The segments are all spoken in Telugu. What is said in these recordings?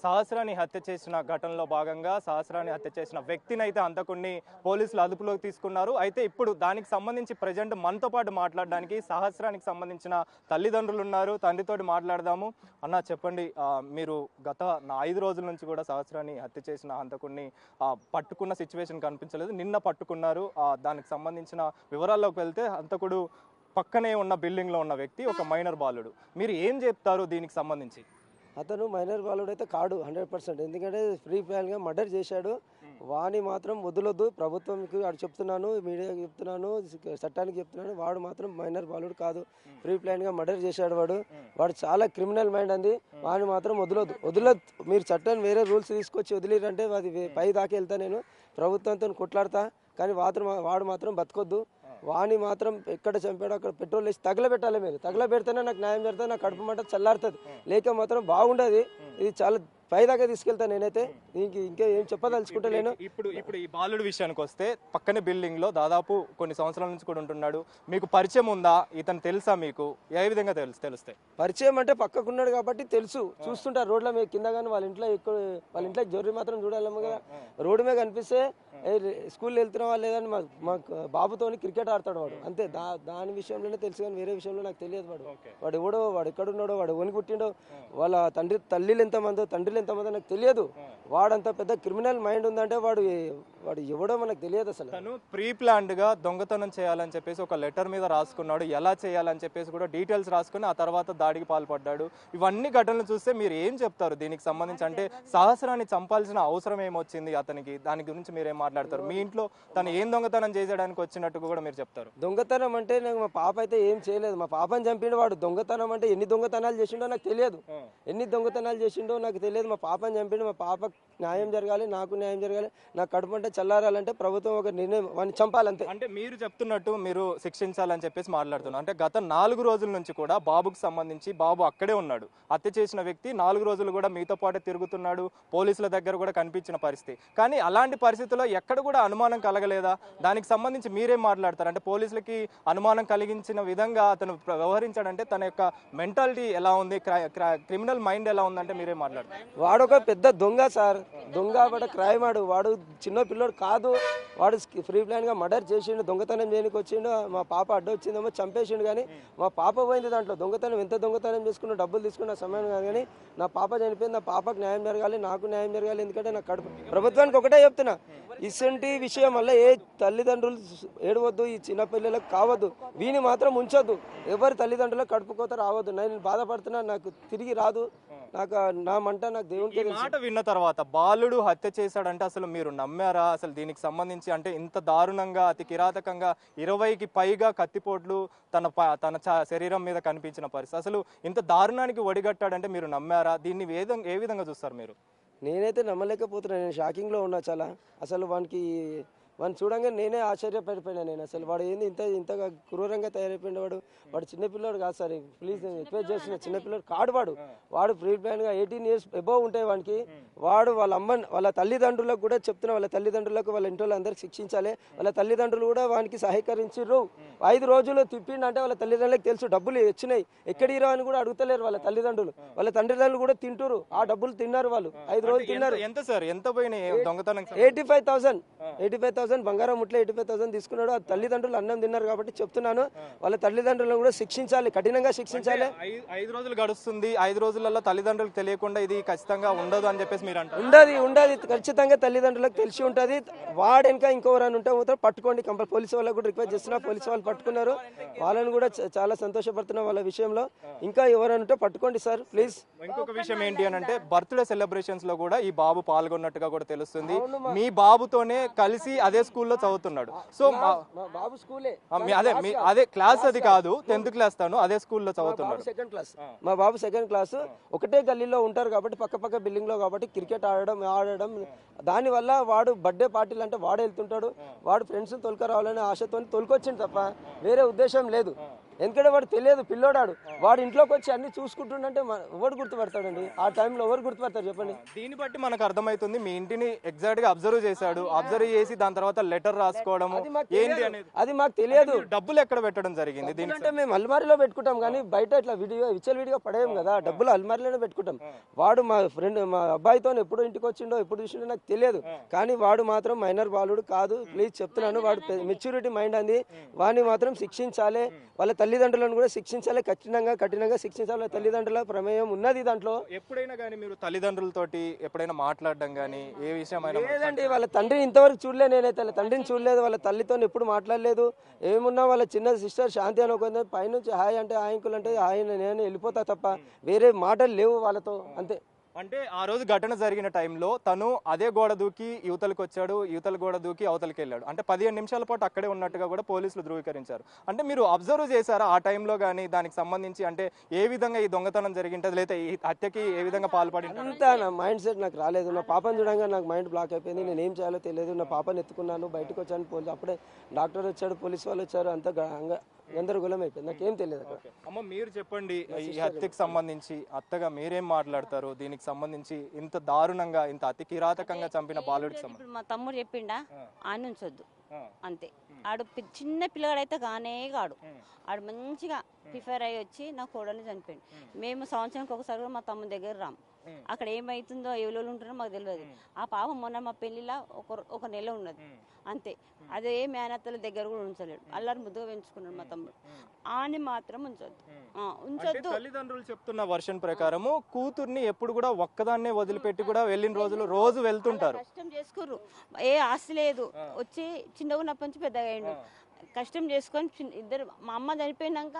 సహస్రాన్ని హత్య చేసిన ఘటనలో భాగంగా సహస్రాన్ని హత్య చేసిన వ్యక్తిని అయితే అంతకున్ని పోలీసులు అదుపులోకి తీసుకున్నారు. అయితే ఇప్పుడు దానికి సంబంధించి ప్రజెంట్ మనతో పాటు మాట్లాడడానికి సహస్రానికి సంబంధించిన తల్లిదండ్రులు ఉన్నారు. తండ్రితోటి మాట్లాడదాము. అన్న చెప్పండి, మీరు గత 5 రోజుల నుంచి కూడా సహస్రాన్ని హత్య చేసిన హంతకుడిని పట్టుకున్న సిచ్యువేషన్ కనిపించలేదు. నిన్న పట్టుకున్నారు. దానికి సంబంధించిన వివరాల్లోకి వెళ్తే హంతకుడు పక్కనే ఉన్న బిల్డింగ్లో ఉన్న వ్యక్తి ఒక మైనర్ బాలుడు. మీరు ఏం చెప్తారు దీనికి సంబంధించి? అతను మైనర్ బాలుడు అయితే కాడు 100%. ఎందుకంటే ఫ్రీ ప్లాన్గా మర్డర్ చేశాడు. వాడిని మాత్రం వదలొద్దు. ప్రభుత్వంకి వాడు చెప్తున్నాను, మీడియాకి చెప్తున్నాను, చట్టానికి చెప్తున్నాను, వాడు మాత్రం మైనర్ బాలుడు కాదు. ఫ్రీ ప్లాన్గా మర్డర్ చేశాడు. వాడు చాలా క్రిమినల్ మైండ్ అంది. వాడిని మాత్రం వదలొద్దు. మీరు చట్టాన్ని వేరే రూల్స్ తీసుకొచ్చి వదిలేరంటే అది పై దాకా వెళ్తా. నేను ప్రభుత్వంతో కొట్లాడతా, కానీ వాడు మాత్రం బతకొద్దు. వాణి మాత్రం ఎక్కడ చంపాడో అక్కడ పెట్రోల్ వేసి తగలబెట్టాలి. మీరు తగలబెడితేనే నాకు న్యాయం జరుగుతుంది, నాకు కడుపు మంట చల్లారుతుంది. లేక మాత్రం బాగుండదు. ఇది చాలా పైదాకా తీసుకెళ్తాను. నేనైతే ఇంకా ఏం చెప్పదలుచుకుంటలేను. ఇప్పుడు ఈ బాలుడు విషయానికి వస్తే పక్కనే బిల్డింగ్ లో దాదాపు కొన్ని సంవత్సరాల నుంచి కూడా ఉంటున్నాడు. మీకు పరిచయం ఉందా? ఇతను తెలుసా మీకు? ఏ విధంగా తెలుస్తాయి? పరిచయం అంటే పక్కకున్నాడు కాబట్టి తెలుసు. చూస్తుంటారు రోడ్ల మీద కింద, కానీ వాళ్ళ ఇంట్లో జొర్రి మాత్రం చూడాలేమో కదా. రోడ్డు మీద కనిపిస్తే స్కూల్ వెళ్తున్న వాళ్ళు లేదని మా బాబుతోని క్రికెట్ ఆడతాడు వాడు. అంతే. దాని విషయంలోనే తెలుసు, కానీ వేరే విషయంలో నాకు తెలియదు. వాడు ఎవడో, వాడు ఎక్కడున్నాడో, వాడు ఎవరిని పుట్టిండో, వాళ్ళ తల్లిలు ఎంతమందో తండ్రులు ఎంతమందో నాకు తెలియదు. వాడంత పెద్ద క్రిమినల్ మైండ్ ఉందంటే వాడు ఎవడో మనకు తెలియదు అసలు. తను ప్రీ ప్లాన్డ్ గా దొంగతనం చేయాలని చెప్పేసి ఒక లెటర్ మీద రాసుకున్నాడు. ఎలా చేయాలని చెప్పేసి కూడా డీటెయిల్స్ రాసుకుని ఆ తర్వాత దాడికి పాల్పడ్డాడు. ఇవన్నీ ఘటనలు చూస్తే మీరు ఏం చెప్తారు దీనికి సంబంధించి? అంటే సహస్రాన్ని చంపాల్సిన అవసరం ఏమొచ్చింది అతనికి? దాని గురించి మీరేం మాట్లాడతారు? మీ ఇంట్లో తను ఏం దొంగతనం చేయడానికి వచ్చినట్టు కూడా మీరు చెప్తారు. దొంగతనం అంటే నాకు మా పాప అయితే ఏం చేయలేదు. మా పాపని చంపిండు వాడు. దొంగతనం అంటే ఎన్ని దొంగతనాలు చేసిండో నాకు తెలియదు. ఎన్ని దొంగతనాలు చేసిండో నాకు తెలియదు. మా పాపని చంపిండు. మా పాపకు న్యాయం జరగాలి, నాకు న్యాయం జరగాలి. నాకు కడుపు అంటే చల్లారాలంటే ప్రభుత్వం ఒక నిర్ణయం వాడిని చంపాలంతే. అంటే మీరు చెప్తున్నట్టు మీరు శిక్షించాలని చెప్పేసి మాట్లాడుతున్నారు. అంటే గత 4 రోజుల నుంచి కూడా బాబుకు సంబంధించి బాబు అక్కడే ఉన్నాడు. హత్య చేసిన వ్యక్తి 4 రోజులు కూడా మీతో పాటు తిరుగుతున్నాడు. పోలీసుల దగ్గర కూడా కనిపించిన పరిస్థితి. కానీ అలాంటి పరిస్థితుల్లో ఎక్కడ కూడా అనుమానం కలగలేదా? దానికి సంబంధించి మీరేం మాట్లాడతారు? అంటే పోలీసులకి అనుమానం కలిగించిన విధంగా అతను వ్యవహరించాడంటే తన యొక్క మెంటాలిటీ ఎలా ఉంది, క్రిమినల్ మైండ్ ఎలా ఉందంటే మీరేం మాట్లాడతారు? వాడొక పెద్ద దొంగ సార్. దొంగ వాడు క్రైమాడు. వాడు చిన్న పిల్లోడు కాదు. వాడు ఫ్రీ ప్లాన్ గా మర్డర్ చేసిండు. దొంగతనం చేయడానికి వచ్చిండు. మా పాప అడ్డు వచ్చిందేమో చంపేసిండు. కానీ మా పాప పోయింది దాంట్లో. దొంగతనం ఎంత దొంగతనం చేసుకున్నా, డబ్బులు తీసుకున్న సమయం కాదు. కానీ నా పాప చనిపోయింది. నా పాపకు న్యాయం జరగాలి, నాకు న్యాయం జరగాలి. ఎందుకంటే నాకు కడుపు. ప్రభుత్వానికి ఒకటే చెప్తున్నా, ఇసంటి విషయం వల్ల ఏ తల్లిదండ్రులు ఏడవద్దు. ఈ చిన్నపిల్లలకు కావద్దు. వీని మాత్రం ఉంచొద్దు. ఎవరి తల్లిదండ్రులకు కడుపుకోత రావద్దు. నేను బాధపడుతున్నా, నాకు తిరిగి రాదు. నాకు నా మంట నాకు దేవునికి. మాట విన్న తర్వాత బాలుడు హత్య చేశాడంటే అసలు మీరు నమ్మారా? అసలు దీనికి సంబంధించి అంటే ఇంత దారుణంగా, అతి కిరాతకంగా 20కి పైగా కత్తిపోట్లు తన శరీరం మీద కనిపించిన పరిస్థితి, అసలు ఇంత దారుణానికి ఒడిగట్టాడంటే మీరు నమ్మారా? దీన్ని ఏ విధంగా చూస్తారు మీరు? నేనైతే నమ్మలేకపోతున్నా. నేను షాకింగ్లో ఉన్నా చాలా. అసలు వాడిని చూడంగా నేనే ఆశ్చర్యపడిపోయినా. నేను అసలు వాడు ఏంది ఇంతగా క్రూరంగా తయారైపోయిన వాడు చిన్నపిల్లడు కాదు సార్. ప్లీజ్ నేను రిక్వెస్ట్ చేస్తున్నా, చిన్నపిల్లడు కాడు వాడు ఫ్రీ ప్లాన్గా 18 years అబోవ్ ఉంటాయి వానికి. వాడు వాళ్ళ తల్లిదండ్రులకు కూడా చెప్తున్నా, వాళ్ళ తల్లిదండ్రులకు వాళ్ళ ఇంట్లో అందరికి శిక్షించాలి. వాళ్ళ తల్లిదండ్రులు కూడా వానికి సహకరించారు. 5 రోజులు తిప్పిండంటే వాళ్ళ తల్లిదండ్రులకు తెలుసు డబ్బులు వచ్చినాయి, ఎక్కడిరా అని కూడా అడుగుతలేరు వాళ్ళ తల్లిదండ్రులు. వాళ్ళ తండ్రిదండ్రులు కూడా తింటారు. ఆ డబ్బులు తిన్నారు వాళ్ళు. 5 రోజులు తిన్నారు. ఎంత సార్? ఎంత పోయినాయి దొంగతనం? 85,000 బంగారం ముట్ల 85,000 తీసుకున్నాడు. ఆ తల్లిదండ్రులు అన్నం తిన్నారు కాబట్టి చెప్తున్నాను, వాళ్ళ తల్లిదండ్రులను కూడా శిక్షించాలి, కఠినంగా శిక్షించాలి. 5 రోజులు గడుస్తుంది. 5 రోజులలో తల్లిదండ్రులకు తెలియకుండా ఇది ఖచ్చితంగా ఉండదు అని చెప్పేసి మీరు అంటారు? ఉండదు ఖచ్చితంగా తల్లిదండ్రులకు తెలిసి ఉంటుంది. వాడు ఇంకా ఇంకోవరని ఉంటే మాత్రం పట్టుకోండి. పోలీసు వాళ్ళకు కూడా రిక్వెస్ట్ చేస్తున్నా. పోలీసు వాళ్ళు పట్టుకున్నారు. వాళ్ళని కూడా చాలా సంతోషపడుతున్నా వాళ్ళ విషయంలో. ఇంకా ఎవరైనా ఉంటే పట్టుకోండి సార్ ప్లీజ్. ఇంకొక విషయం ఏంటి అని అంటే బర్త్డే సెలబ్రేషన్స్ లో కూడా ఈ బాబు పాల్గొన్నట్టుగా కూడా తెలుస్తుంది. మీ బాబుతోనే కలిసి అదే స్కూల్లో చదువుతున్నాడు. సో బాబు స్కూలే అదే క్లాస్, అది కాదు 10th క్లాస్, తాను అదే స్కూల్లో చదువుతున్నాడు. Second class. మా బాబు సెకండ్ క్లాస్. ఒకటే గల్లీలో ఉంటారు కాబట్టి, పక్క బిల్డింగ్ లో కాబట్టి క్రికెట్ ఆడడం దానివల్ల వాడు బర్త్డే పార్టీలు అంటే వాడు వెళ్తుంటాడు. వాడు ఫ్రెండ్స్ తొలక రావాలనే ఆశతో తొలకొచ్చింది తప్ప వేరే ఉద్దేశం లేదు. ఎందుకంటే వాడు తెలియదు పిల్లోడాడు, వాడు ఇంట్లోకి వచ్చి అన్ని చూసుకుంటుండంటే ఎవరు గుర్తుపడతాడండి? ఆ టైంలో ఎవరు గుర్తుపడతారు చెప్పండి? దీన్ని బట్టి మనకు అర్థమవుతుంది మీ ఇంటిని ఎగ్జాక్ట్ గా అబ్జర్వ్ చేశాడు, అబ్జర్వ్ చేసి దాని తర్వాత లెటర్ రాసుకోవడము ఏంటి అనేది అది మాకు తెలియదు. డబ్బులు ఎక్కడ పెట్టడం జరిగింది దీనికి? అంటే మేము అల్మారీలో పెట్టుకుంటాం కానీ బయట ఇట్లా విచ్చలవిడిగా పడేయం కదా, డబ్బులు అల్మారీలోనే పెట్టుకుంటాం. వాడు మా ఫ్రెండ్ మా అబ్బాయితో ఎప్పుడు ఇంటికి వచ్చిండో ఎప్పుడు చూసిండో నాకు తెలియదు, కానీ వాడు మాత్రం మైనర్ బాలుడు కాదు. ప్లీజ్ చెప్తున్నాను, వాడు మెచ్యూరిటీ మైండ్ అంది, వాడిని మాత్రం శిక్షించాలి, వాళ్ళ తల్లిదండ్రులను కూడా శిక్షించాలి, కఠినంగా శిక్షించాలి. వాళ్ళ తల్లిదండ్రుల ప్రమేయం ఉన్నది దాంట్లో. ఎప్పుడైనా కానీ మీరు తల్లిదండ్రులతోటి ఎప్పుడైనా మాట్లాడడం కానీ ఏ విషయమైనా? లేదండి, వాళ్ళ తండ్రిని ఇంతవరకు చూడలేదు, నేనైతే వాళ్ళ తండ్రిని చూడలేదు, వాళ్ళ తల్లితో ఎప్పుడు మాట్లాడలేదు. ఏమున్నా వాళ్ళ చిన్న సిస్టర్ శాంతి అని ఒక పైనుంచి హాయ్ అంటే హాయ్ అంకుల్ అంటే హాయ్ నేను వెళ్ళిపోతా తప్ప వేరే మాటలు లేవు వాళ్ళతో, అంతే. అంటే ఆ రోజు ఘటన జరిగిన టైంలో తను అదే గోడ దూకి యువతలకు వచ్చాడు, యువతల గోడ దూకి అవతలకి వెళ్ళాడు. అంటే 15 నిమిషాల పాటు అక్కడే ఉన్నట్టుగా కూడా పోలీసులు ధృవీకరించారు. అంటే మీరు అబ్జర్వ్ చేశారా ఆ టైంలో కానీ దానికి సంబంధించి? అంటే ఏ విధంగా ఈ దొంగతనం జరిగింటది, లేదా ఈ హత్యకి ఏ విధంగా పాల్పడి? అంతా నా మైండ్ సెట్ నాకు రాలేదు. నా పాపను చూడంగా నాకు మైండ్ బ్లాక్ అయిపోయింది, నేను ఏం చేయాలో తెలియదు. నా పాపను ఎత్తుకున్నాను, బయటకు వచ్చాను, పోలీసు అప్పుడే డాక్టర్ వచ్చాడు, పోలీసు వాళ్ళు వచ్చారు, అంతా గందరగోళం అయిపోయింది, నాకేం తెలియదు అక్కడ. అమ్మ మీరు చెప్పండి, ఈ హత్యకి సంబంధించి అత్తగా మీరేం మాట్లాడతారు? దీనికి సంబంధించి ఇంత దారుణంగా ఇంత అతి కిరాతకంగా చంపిన బాలుడికి ఇప్పుడు మా తమ్ముడు చెప్పిండా ఆయన ఉంచొద్దు అంతే. ఆడు చిన్న పిల్లగాడైతే కాడు, ఆడు మంచిగా ప్రిఫర్ అయ్యి వచ్చి నా కోడల్ని చనిపోయింది. మేము సంవత్సరానికి ఒకసారి కూడా మా తమ్ముడి దగ్గర రాము, అక్కడ ఏమైతుందో ఎవరు ఉంటుందో మాకు తెలియదు. ఆ పాప మొన్న మా పెళ్లిలో ఒక నెల ఉన్నది అంతే, అదే మేనత్తల దగ్గర కూడా ఉంచలేడు, అల్లరి ముద్దుగా పెంచుకున్నాడు మా తమ్ముడు. ఆని మాత్రం ఉంచొద్దు. తల్లిదండ్రులు చెప్తున్న వర్షన్ ప్రకారము కూతుర్ని ఎప్పుడు కూడా ఒక్కదాన్నే వదిలిపెట్టి కూడా వెళ్ళిన రోజు వెళ్తుంటారు. కష్టం చేసుకుర్రు, ఏ ఆస్తి లేదు, వచ్చి చిన్నగా ఉన్నప్పటి నుంచి పెద్దగా అయ్యిండు, కష్టం చేసుకొని ఇద్దరు. మా అమ్మ చనిపోయినాక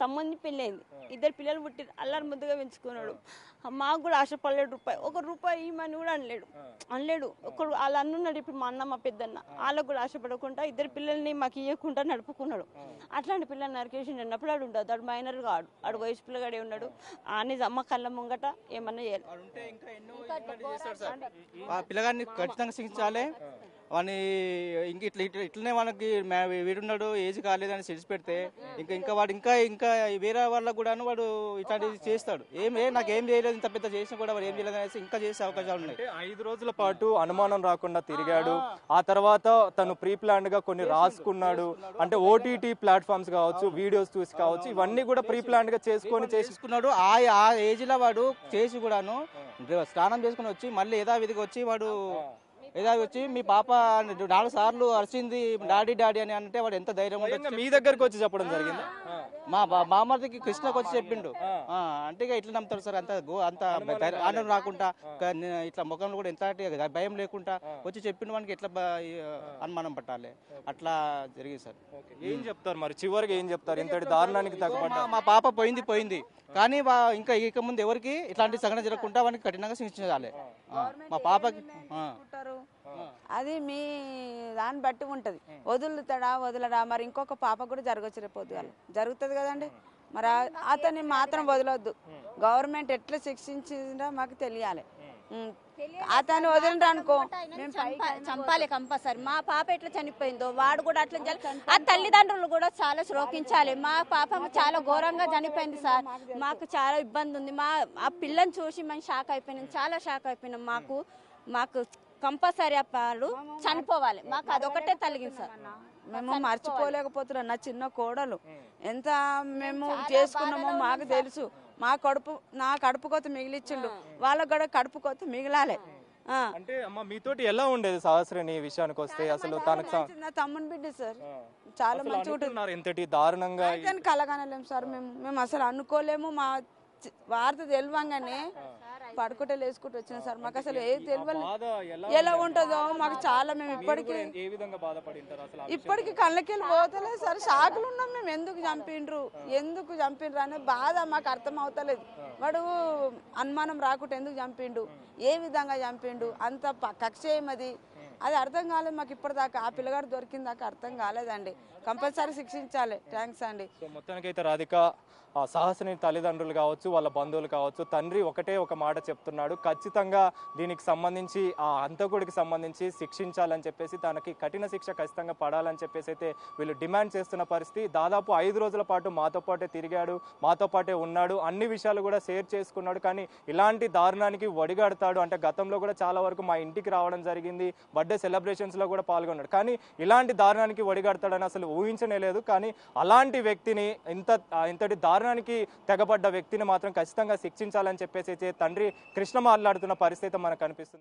తమ్ముడిని పెళ్ళైంది, ఇద్దరు పిల్లలు పుట్టి అల్లరి ముద్దుగా పెంచుకున్నాడు. మాకు కూడా ఆశపడలేడు, రూపాయి ఇమ్మని కూడా అనలేడు. ఒకడు వాళ్ళ అన్నున్నాడు ఇప్పుడు, మా అన్న మా పెద్దన్న, వాళ్ళకు కూడా ఆశపడకుండా ఇద్దరు పిల్లల్ని మాకు ఇవ్వకుండా నడుపుకున్నాడు. అట్లాంటి పిల్లల్ని నరికేసి అన్నప్పుడు ఆడు ఉండదు, ఆడు మైనర్ కాడు, ఆడు వయసు పిల్లగాడే ఉన్నాడు. అని అమ్మ కళ్ళ ముంగట ఏమన్నా చేయాలి. పిల్లగాడిని ఖచ్చితంగా శిక్షించాలి. వాడిని ఇంక ఇట్లనే మనకి వీడున్నాడు, ఏజ్ కాలేదని సెడిచి పెడితే ఇంకా వాడు ఇంకా వేరే వాళ్ళకు కూడా వాడు ఇట్లాంటివి చేస్తాడు. నాకేం చేయలేదు, ఇంత పెద్ద చేసినా కూడా వాడు ఏం చేయలేదు అనేసి ఇంకా చేసే అవకాశాలు ఉన్నాయి. 5 రోజుల పాటు అనుమానం రాకుండా తిరిగాడు. ఆ తర్వాత తను ప్రీ ప్లాన్డ్ గా కొన్ని రాసుకున్నాడు. అంటే ఓటీటీ ప్లాట్ఫామ్స్ కావచ్చు, వీడియోస్ చూసి కావచ్చు, ఇవన్నీ కూడా ప్రీ ప్లాన్డ్ గా చేసుకున్నాడు. ఆ ఏజ్ లో వాడు చేసి కూడాను స్నానం చేసుకుని వచ్చి మళ్ళీ యథావిధిగా వచ్చి వాడు మీ పాప 4 సార్లు అరిచింది డాడీ అని అంటే వాడు ఎంత ధైర్యం ఉంటుంది. మీ దగ్గరకు వచ్చి చెప్పడం జరిగింది. మా బామర్దికి కృష్ణకు వచ్చి చెప్పిండు. అంటే ఇట్లా నమ్ముతాడు సార్, అంత ఆనందం రాకుండా ఇట్లా ముఖంలో కూడా ఎంత భయం లేకుండా వచ్చి చెప్పిండు. వానికి ఎట్లా అనుమానం పట్టాలి, అట్లా జరిగింది సార్. ఏం చెప్తారు మరి చివరికి, ఏం చెప్తారు ఇంతటి దారుణానికి తగ్గపడ్డా? మా పాప పోయింది కానీ ఇంకా ఇక ముందు ఎవరికి ఇట్లాంటి సంఘటన జరగకుండా వానికి కఠినంగా శిక్షించాలి. మా పాపకి అది మీ దాన్ని బట్టి ఉంటది, వదలడా మరి ఇంకొక పాప కూడా జరగచ్చు రేపు పొద్దుగాల, జరుగుతుంది కదండి. మరి అతన్ని మాత్రం వదలొద్దు, గవర్నమెంట్ ఎట్లా శిక్షించిందో మాకు తెలియాలి. అతను వదిలిండ్రు అనుకో చంపాలి కంపల్సరీ. మా పాప ఎట్లా చనిపోయిందో వాడు కూడా అట్లా ఆ తల్లిదండ్రులు కూడా చాలా శ్రోకించాలి. మా పాప చాలా ఘోరంగా చనిపోయింది సార్, మాకు చాలా ఇబ్బంది ఉంది. ఆ పిల్లని చూసి మేము షాక్ అయిపోయినాం, చాలా షాక్ అయిపోయినాం. మాకు కంపల్సరీ అప్పుడు చనిపోవాలి, మాకు అదొకటే తలిగింది సార్. మేము మర్చిపోలేకపోతున్నాం. నా చిన్న కోడలు ఎంత మేము చేసుకున్నామో మాకు తెలుసు. నా కడుపు కొత్త మిగిలిచ్చిండు, వాళ్ళకు కూడా కడుపు కొత్త మిగిలాలి. అంటే అమ్మ మీతోటి ఎలా ఉండేది సహస్రని విషయానికి వస్తే? అసలు తనకు నా తమ్ముని బిడ్డ సార్, చాలా మంచి ఉంటుంది. ఎంతటి దారుణంగా కలగనలేము సార్, మేము అసలు అనుకోలేము. మా వార్త తెలియంగానే పడుకుంటే లేసుకుంటూ వచ్చిన సార్, మాకు అసలు ఏది తెలియదు ఎలా ఉంటుందో మాకు చాలా. మేము ఇప్పటికి కళ్ళకెళ్ళి పోతలేదు సార్, షాకులు ఉన్నాం మేము. ఎందుకు చంపిండ్రు అనే బాధ మాకు అర్థం అవుతలేదు. వాడు అనుమానం రాకుండా ఎందుకు చంపిండు, ఏ విధంగా చంపిండు, అంత కక్ష ఏమది అది అర్థం కాలేదు మాకు ఇప్పటిదాకా. ఆ పిల్లగాడు దొరికిన దాకా అర్థం కాలేదండి. కంపల్సరీ శిక్షించాలి. థ్యాంక్స్ అండి. సో మొత్తానికైతే రాధిక సాహసిని తల్లిదండ్రులు కావచ్చు, వాళ్ళ బంధువులు కావచ్చు, తండ్రి ఒకటే ఒక మాట చెప్తున్నాడు, ఖచ్చితంగా దీనికి సంబంధించి ఆ హంతకుడికి సంబంధించి శిక్షించాలని చెప్పేసి, తనకి కఠిన శిక్ష ఖచ్చితంగా పడాలని చెప్పేసి అయితే వీళ్ళు డిమాండ్ చేస్తున్న పరిస్థితి. దాదాపు 5 రోజుల పాటు మాతో పాటే తిరిగాడు, మాతో పాటే ఉన్నాడు, అన్ని విషయాలు కూడా షేర్ చేసుకున్నాడు. కానీ ఇలాంటి దారుణానికి ఒడిగడతాడు అంటే, గతంలో కూడా చాలా వరకు మా ఇంటికి రావడం జరిగింది, బర్త్డే సెలబ్రేషన్స్లో కూడా పాల్గొన్నాడు, కానీ ఇలాంటి దారుణానికి ఒడిగడతాడని అసలు ఊహించనే లేదు. కానీ అలాంటి వ్యక్తిని, ఇంతటి దారుణానికి తెగబడ్డ వ్యక్తిని మాత్రం ఖచ్చితంగా శిక్షించాలని చెప్పేసి అయితే తండ్రి కృష్ణ మాట్లాడుతున్న పరిస్థితి మనకు కనిపిస్తుంది.